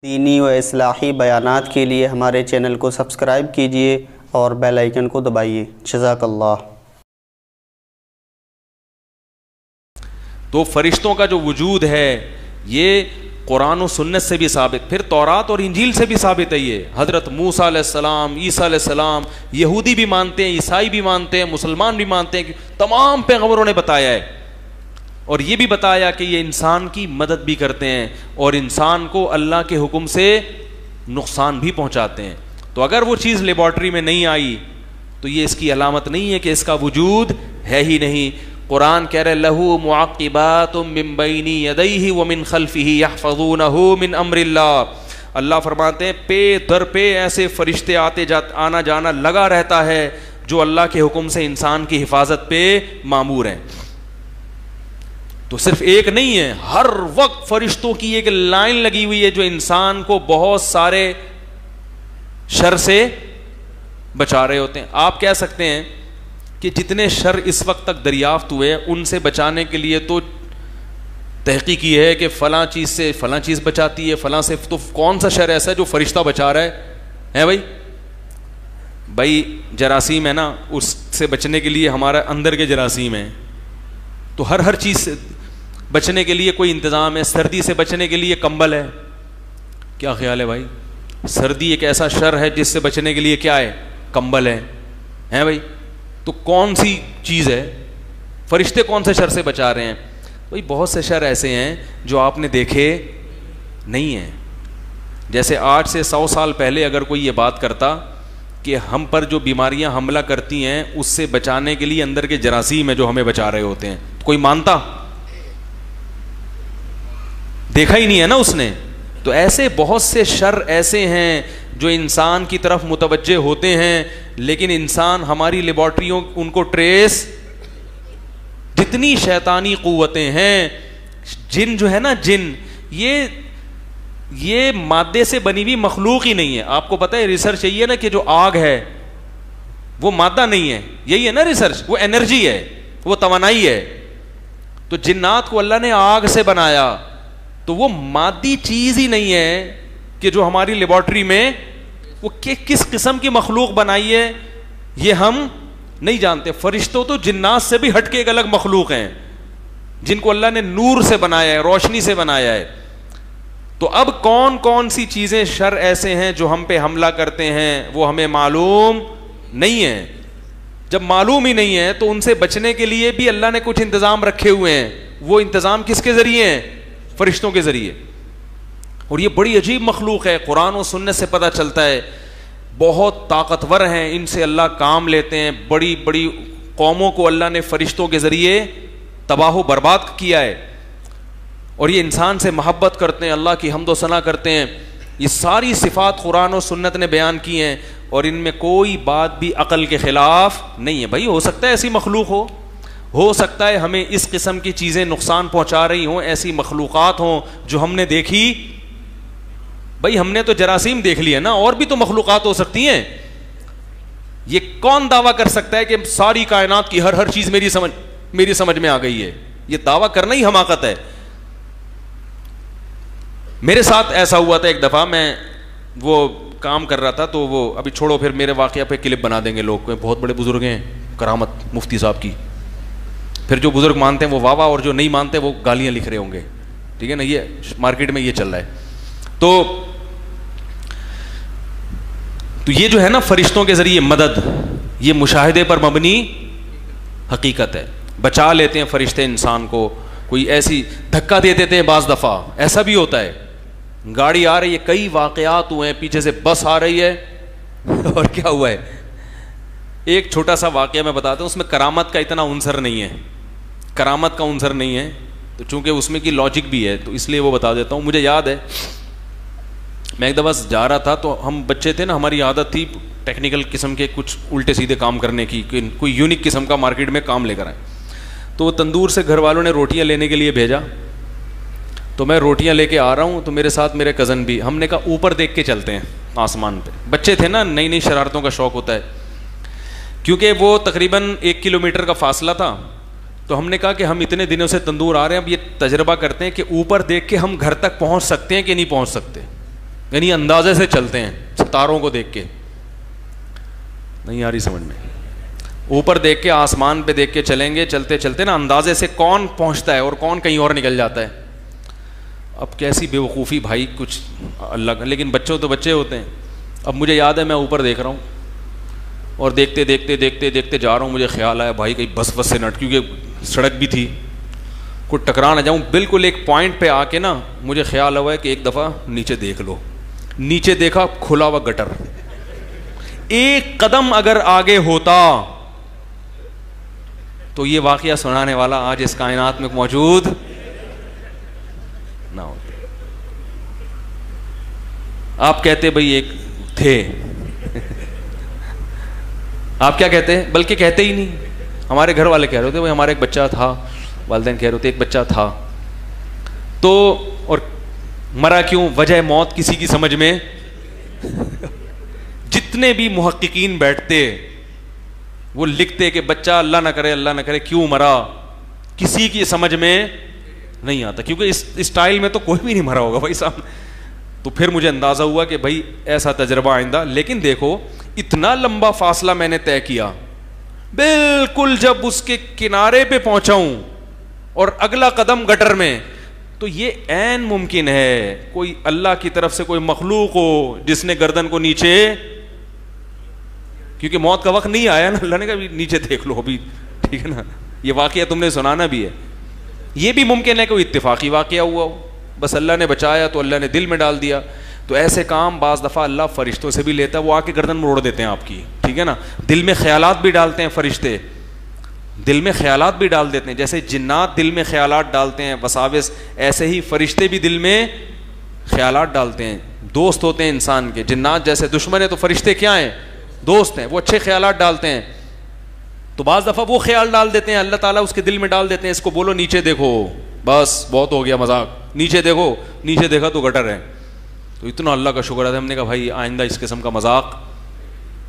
دینی و اصلاحی بیانات کے لیے ہمارے چینل کو سبسکرائب کیجیے اور بیل آئیکن کو دبائیے۔ جزاک اللہ۔ تو فرشتوں کا جو وجود ہے یہ قرآن و سنت سے بھی ثابت، پھر تورات اور انجیل سے بھی ثابت ہے۔ یہ حضرت موسیٰ علیہ السلام، عیسیٰ علیہ السلام، یہودی بھی مانتے ہیں، عیسائی بھی مانتے ہیں، مسلمان بھی مانتے ہیں کہ تمام پیغمبروں نے بتایا ہے، اور یہ بھی بتایا کہ یہ انسان کی مدد بھی کرتے ہیں اور انسان کو اللہ کے حکم سے نقصان بھی پہنچاتے ہیں۔ تو اگر وہ چیز لیبارٹری میں نہیں آئی تو یہ اس کی علامت نہیں ہے کہ اس کا وجود ہے ہی نہیں۔ قرآن کہہ رہے لہو معقبات من بین یدیہ ومن خلفہ یحفظونہ من امر اللہ۔ اللہ فرماتے ہیں پے در پہ ایسے فرشتے آنا جانا لگا رہتا ہے جو اللہ کے حکم سے انسان کی حفاظت پہ مامور ہیں۔ تو صرف ایک نہیں ہے، ہر وقت فرشتوں کی ایک لائن لگی ہوئی ہے جو انسان کو بہت سارے شر سے بچا رہے ہوتے ہیں۔ آپ کہہ سکتے ہیں کہ جتنے شر اس وقت تک دریافت ہوئے ان سے بچانے کے لیے تو تحقیق یہ ہے کہ فلاں چیز سے فلاں چیز بچاتی ہے، فلاں سے، تو کون سا شر ایسا ہے جو فرشتہ بچا رہا ہے بھائی جراثیم ہے نا، اس سے بچنے کے لیے ہمارا اندر کے جراثیم ہیں، تو ہر چیز سے بچنے کے لیے کوئی انتظام ہے۔ سردی سے بچنے کے لیے کمبل ہے، کیا خیال ہے بھائی؟ سردی ایک ایسا شر ہے جس سے بچنے کے لیے کیا ہے؟ کمبل ہے بھائی؟ تو کون سی چیز ہے؟ فرشتے کون سے شر سے بچا رہے ہیں؟ بھائی بہت سے شر ایسے ہیں جو آپ نے دیکھے نہیں ہیں۔ جیسے آج سے 100 سال پہلے اگر کوئی یہ بات کرتا کہ ہم پر جو بیماریاں حملہ کرتی ہیں اس سے بچانے کے لیے اندر کے جراثیم ہیں جو ہمیں بچا رہے ہوتے ہیں، کوئی مانتا؟ دیکھا ہی نہیں ہے نا اس نے۔ تو ایسے بہت سے شر ایسے ہیں جو انسان کی طرف متوجہ ہوتے ہیں، لیکن انسان ہماری لیبارٹریوں ان کو ٹریس، جتنی شیطانی قوتیں ہیں، جن جو ہے نا، جن یہ مادے سے بنی ہوئی مخلوق ہی نہیں ہے۔ آپ کو پتہ ہے ریسرچ یہی ہے نا کہ جو آگ ہے وہ مادہ نہیں ہے، یہی ہے نا ریسرچ، وہ انرجی ہے، وہ توانائی ہے۔ تو جنات کو اللہ نے آگ سے بنایا تو وہ مادی چیز ہی نہیں ہے کہ جو ہماری لیبارٹری میں وہ کس قسم کی مخلوق بنائی ہے یہ ہم نہیں جانتے۔ فرشتوں تو جنات سے بھی ہٹ کے ایک الگ مخلوق ہیں جن کو اللہ نے نور سے بنایا ہے، روشنی سے بنایا ہے۔ تو اب کون سی چیزیں شر ایسے ہیں جو ہم پہ حملہ کرتے ہیں وہ ہمیں معلوم نہیں ہے۔ جب معلوم ہی نہیں ہے تو ان سے بچنے کے لیے بھی اللہ نے کچھ انتظام رکھے ہوئے ہیں۔ وہ انتظام کس کے ذریعے ہیں؟ فرشتوں کے ذریعے۔ اور یہ بڑی عجیب مخلوق ہے، قرآن و سنت سے پتہ چلتا ہے، بہت طاقتور ہیں، ان سے اللہ کام لیتے ہیں۔ بڑی بڑی قوموں کو اللہ نے فرشتوں کے ذریعے تباہ و برباد کیا ہے، اور یہ انسان سے محبت کرتے ہیں، اللہ کی حمد و ثنا کرتے ہیں۔ یہ ساری صفات قرآن و سنت نے بیان کی ہیں، اور ان میں کوئی بات بھی عقل کے خلاف نہیں ہے۔ بھائی ہو سکتا ہے ایسی مخلوق ہو سکتا ہے ہمیں اس قسم کی چیزیں نقصان پہنچا رہی ہوں، ایسی مخلوقات ہوں جو ہم نے دیکھی۔ بھائی ہم نے تو جراثیم دیکھ لیا نا، اور بھی تو مخلوقات ہو سکتی ہیں۔ یہ کون دعویٰ کر سکتا ہے کہ ساری کائنات کی ہر چیز میری سمجھ میں آ گئی ہے؟ یہ دعویٰ کرنا ہی حماقت ہے۔ میرے ساتھ ایسا ہوا تھا ایک دفعہ، میں وہ کام کر رہا تھا، تو وہ ابھی چھوڑو، پھر میرے واقعہ پہ کلپ بنا دیں گے لوگ، بہت بڑے بزرگ ہیں، کرامت مفتی صاحب کی، پھر جو بزرگ مانتے ہیں وہ واہ واہ، اور جو نہیں مانتے وہ گالیاں لکھ رہے ہوں گے، ٹھیک ہے نا؟ یہ مارکیٹ میں یہ چل رہا ہے۔ تو یہ جو ہے نا فرشتوں کے ذریعے مدد، یہ مشاہدے پر مبنی حقیقت ہے۔ بچا لیتے ہیں فرشتے انسان کو، کوئی ایسی دھکا دے دیتے ہیں، بعض دفعہ ایسا بھی ہوتا ہے، گاڑی آ رہی ہے، کئی واقعات ہوئے ہیں، پیچھے سے بس آ رہی ہے، اور کیا ہوا ہے؟ ایک چھوٹا سا واقعہ میں بتاتا ہوں، اس میں کرامت کا اتنا عنصر نہیں ہے، کرامت کا عنصر نہیں ہے، تو چونکہ اس میں کی لاجک بھی ہے تو اس لیے وہ بتا دیتا ہوں۔ مجھے یاد ہے میں ایک دفعہ جا رہا تھا، تو ہم بچے تھے نا، ہماری عادت تھی ٹیکنیکل قسم کے کچھ الٹے سیدھے کام کرنے کی، کوئی یونیک قسم کا مارکیٹ میں کام لے کر آئے۔ تو وہ تندور سے گھر والوں نے روٹیاں لینے کے لیے بھیجا، تو میں روٹیاں لے کے آ رہا ہوں، تو میرے ساتھ میرے کزن بھی، ہم نے کہا اوپر دیکھ کے چلتے ہیں آسمان پہ۔ بچے تھے نا، نئی شرارتوں کا شوق ہوتا ہے، کیونکہ وہ تقریباً 1 کلومیٹر کا فاصلہ تھا، تو ہم نے کہا کہ ہم اتنے دنوں سے تندور آ رہے ہیں، اب یہ تجربہ کرتے ہیں کہ اوپر دیکھ کے ہم گھر تک پہنچ سکتے ہیں کہ نہیں پہنچ سکتے۔ یعنی اندازے سے چلتے ہیں ستاروں کو دیکھ کے. نہیں آ رہی سمجھ میں؟ اوپر دیکھ کے, آسمان پہ دیکھ کے چلیں گے, چلتے چلتے نا اندازے سے کون پہنچتا ہے اور کون کہیں اور نکل جاتا ہے. اب کیسی بے وقوفی بھائی, کچھ اللہ کا, لیکن بچوں تو بچے ہوتے ہیں. اب مجھے یاد ہے میں اوپر دیکھ رہا ہوں اور دیکھتے دیکھتے دیکھتے دیکھتے جا رہا ہوں, مجھے خیال آیا بھائی کہیں بس سے نٹ, کیونکہ سڑک بھی تھی, کوئی ٹکرا نہ جاؤں. بالکل ایک پوائنٹ پہ آ کے نا مجھے خیال ہوا ہے کہ ایک دفعہ نیچے دیکھ لو. نیچے دیکھا, کھلا ہوا گٹر, ایک قدم اگر آگے ہوتا تو یہ واقعہ سنانے والا آج اس کائنات میں موجود نہ ہوتا. آپ کہتے بھائی ایک تھے, آپ کیا کہتے ہیں, بلکہ کہتے ہی نہیں, ہمارے گھر والے کہہ رہے تھے بھائی ہمارا ایک بچہ تھا, والدین کہہ رہے تھے ایک بچہ تھا. تو اور مرا کیوں, وجہ موت کسی کی سمجھ میں, جتنے بھی محققین بیٹھتے وہ لکھتے کہ بچہ اللہ نہ کرے کیوں مرا, کسی کی سمجھ میں نہیں آتا, کیونکہ اس اسٹائل میں تو کوئی بھی نہیں مرا ہوگا بھائی صاحب. تو پھر مجھے اندازہ ہوا کہ بھائی ایسا تجربہ آئندہ. لیکن دیکھو اتنا لمبا فاصلہ میں نے طے کیا, بالکل جب اس کے کنارے پہ پہنچا ہوں اور اگلا قدم گٹر میں, تو یہ عین ممکن ہے کوئی اللہ کی طرف سے کوئی مخلوق ہو جس نے گردن کو نیچے, کیونکہ موت کا وقت نہیں آیا نا, اللہ نے کہا نیچے دیکھ لو ابھی, ٹھیک ہے نا. یہ واقعہ تم نے سنانا بھی ہے. یہ بھی ممکن ہے کوئی اتفاقی واقعہ ہوا ہو, بس اللہ نے بچایا تو اللہ نے دل میں ڈال دیا. تو ایسے کام بعض دفعہ اللہ فرشتوں سے بھی لیتا ہے, وہ آ کے گردن موڑ دیتے ہیں آپ کی, ٹھیک ہے نا. دل میں خیالات بھی ڈالتے ہیں فرشتے, دل میں خیالات بھی ڈال دیتے ہیں. جیسے جنات دل میں خیالات ڈالتے ہیں, وساوس, ایسے ہی فرشتے بھی دل میں خیالات ڈالتے ہیں. دوست ہوتے ہیں انسان کے, جنات جیسے دشمن ہے تو فرشتے کیا ہیں, دوست ہیں, وہ اچھے خیالات ڈالتے ہیں. تو بعض دفعہ وہ خیال ڈال دیتے ہیں, اللہ تعالیٰ اس کے دل میں ڈال دیتے ہیں, اس کو بولو نیچے دیکھو, بس بہت ہو گیا مذاق, نیچے دیکھو, نیچے دیکھا تو گٹر ہے. تو اتنا اللہ کا شکر ہے, ہم نے کہا بھائی آئندہ اس قسم کا مذاق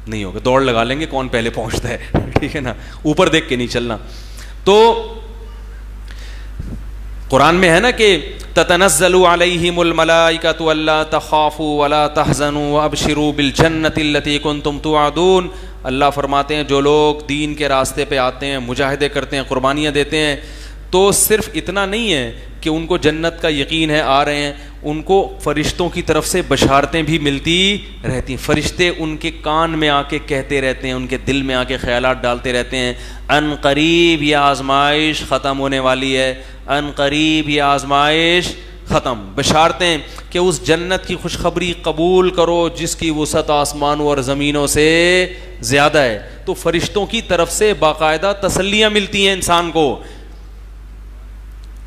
نہیں ہوگا, دوڑ لگا لیں گے کون پہلے پہنچتا ہے, ٹھیک ہے نا, اوپر دیکھ کے نہیں چلنا. تو قرآن میں ہے نا کہ تتنزل علیہم الملائکۃ الا تخافوا ولا تحزنوا وابشروا بالجنۃ التي کنتم توعدون. اللہ فرماتے ہیں جو لوگ دین کے راستے پہ آتے ہیں, مجاہدے کرتے ہیں, قربانیاں دیتے ہیں, تو صرف اتنا نہیں ہے کہ ان کو جنت کا یقین ہے, آ رہے ہیں, ان کو فرشتوں کی طرف سے بشارتیں بھی ملتی رہتی ہیں. فرشتے ان کے کان میں آ کے کہتے رہتے ہیں, ان کے دل میں آ کے خیالات ڈالتے رہتے ہیں, ان قریب یہ آزمائش ختم ہونے والی ہے, ان قریب یہ آزمائش ختم. بشارتیں کہ اس جنت کی خوشخبری قبول کرو جس کی وسعت آسمانوں اور زمینوں سے زیادہ ہے. تو فرشتوں کی طرف سے باقاعدہ تسلیاں ملتی ہیں انسان کو,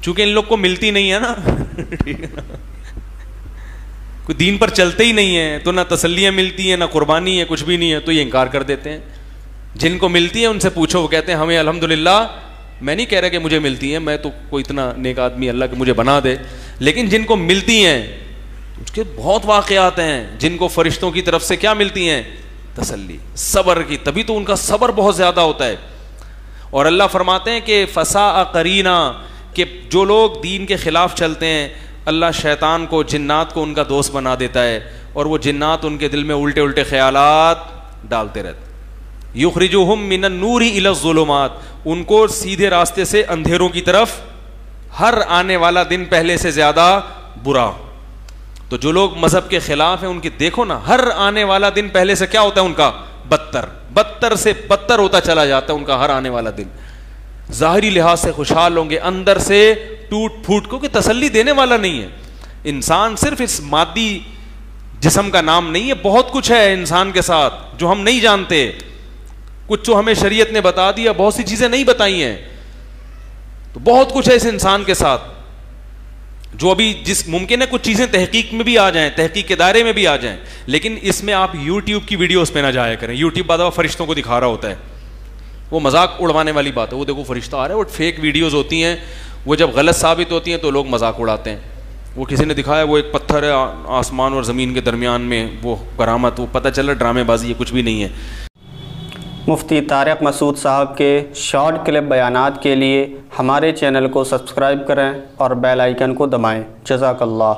چونکہ ان لوگ کو ملتی نہیں ہے نا, کوئی دین پر چلتے ہی نہیں ہے, تو نہ تسلیاں ملتی ہیں, نہ قربانی ہے, کچھ بھی نہیں ہے, تو یہ انکار کر دیتے ہیں. جن کو ملتی ہے ان سے پوچھو, وہ کہتے ہیں ہمیں الحمدللہ, میں نہیں کہہ رہا کہ مجھے ملتی ہیں, میں تو کوئی اتنا نیک آدمی اللہ کہ مجھے بنا دے, لیکن جن کو ملتی ہیں اس کے بہت واقعات ہیں جن کو فرشتوں کی طرف سے کیا ملتی ہیں, تسلی, صبر کی. تبھی تو ان کا صبر بہت زیادہ ہوتا ہے. اور اللہ فرماتے ہیں کہ فساء قرینا, کہ جو لوگ دین کے خلاف چلتے ہیں اللہ شیطان کو, جنات کو ان کا دوست بنا دیتا ہے, اور وہ جنات ان کے دل میں الٹے الٹے خیالات ڈالتے رہتے. یخرجوہم من النور الی الظلمات, ان کو سیدھے راستے سے اندھیروں کی طرف, ہر آنے والا دن پہلے سے زیادہ برا. تو جو لوگ مذہب کے خلاف ہیں ان کی دیکھو نا, ہر آنے والا دن پہلے سے کیا ہوتا ہے ان کا, بدتر, بدتر سے بدتر ہوتا چلا جاتا ہے ان کا ہر آنے والا دن. ظاہری لحاظ سے خوشحال ہوں گے, اندر سے ٹوٹ پھوٹ, کیونکہ تسلی دینے والا نہیں ہے انسان. صرف اس مادی جسم کا نام نہیں ہے, بہت کچھ ہے انسان کے ساتھ جو ہم نہیں جانتے. کچھ جو ہمیں شریعت نے بتا دیا, بہت سی چیزیں نہیں بتائی ہیں. تو بہت کچھ ہے اس انسان کے ساتھ جو ابھی جس ممکن ہے کچھ چیزیں تحقیق میں بھی آ جائیں, تحقیق کے دائرے میں بھی آ جائیں, لیکن اس میں آپ یوٹیوب کی ویڈیوز پہ نہ جایا کریں. یوٹیوب بعد فرشتوں کو دکھا رہا ہوتا ہے, وہ مذاق اڑوانے والی بات ہے. وہ دیکھو فرشتہ آ رہا ہے, وہ فیک ویڈیوز ہوتی ہیں, وہ جب غلط ثابت ہوتی ہیں تو لوگ مذاق اڑاتے ہیں. وہ کسی نے دکھایا وہ ایک پتھر ہے آسمان اور زمین کے درمیان میں, وہ کرامت, وہ پتہ چلا ڈرامے بازی, یہ کچھ بھی نہیں ہے. مفتی طارق مسعود صاحب کے شارٹ کلپ بیانات کے لیے ہمارے چینل کو سبسکرائب کریں اور بیل آئیکن کو دبائیں. جزاک اللہ.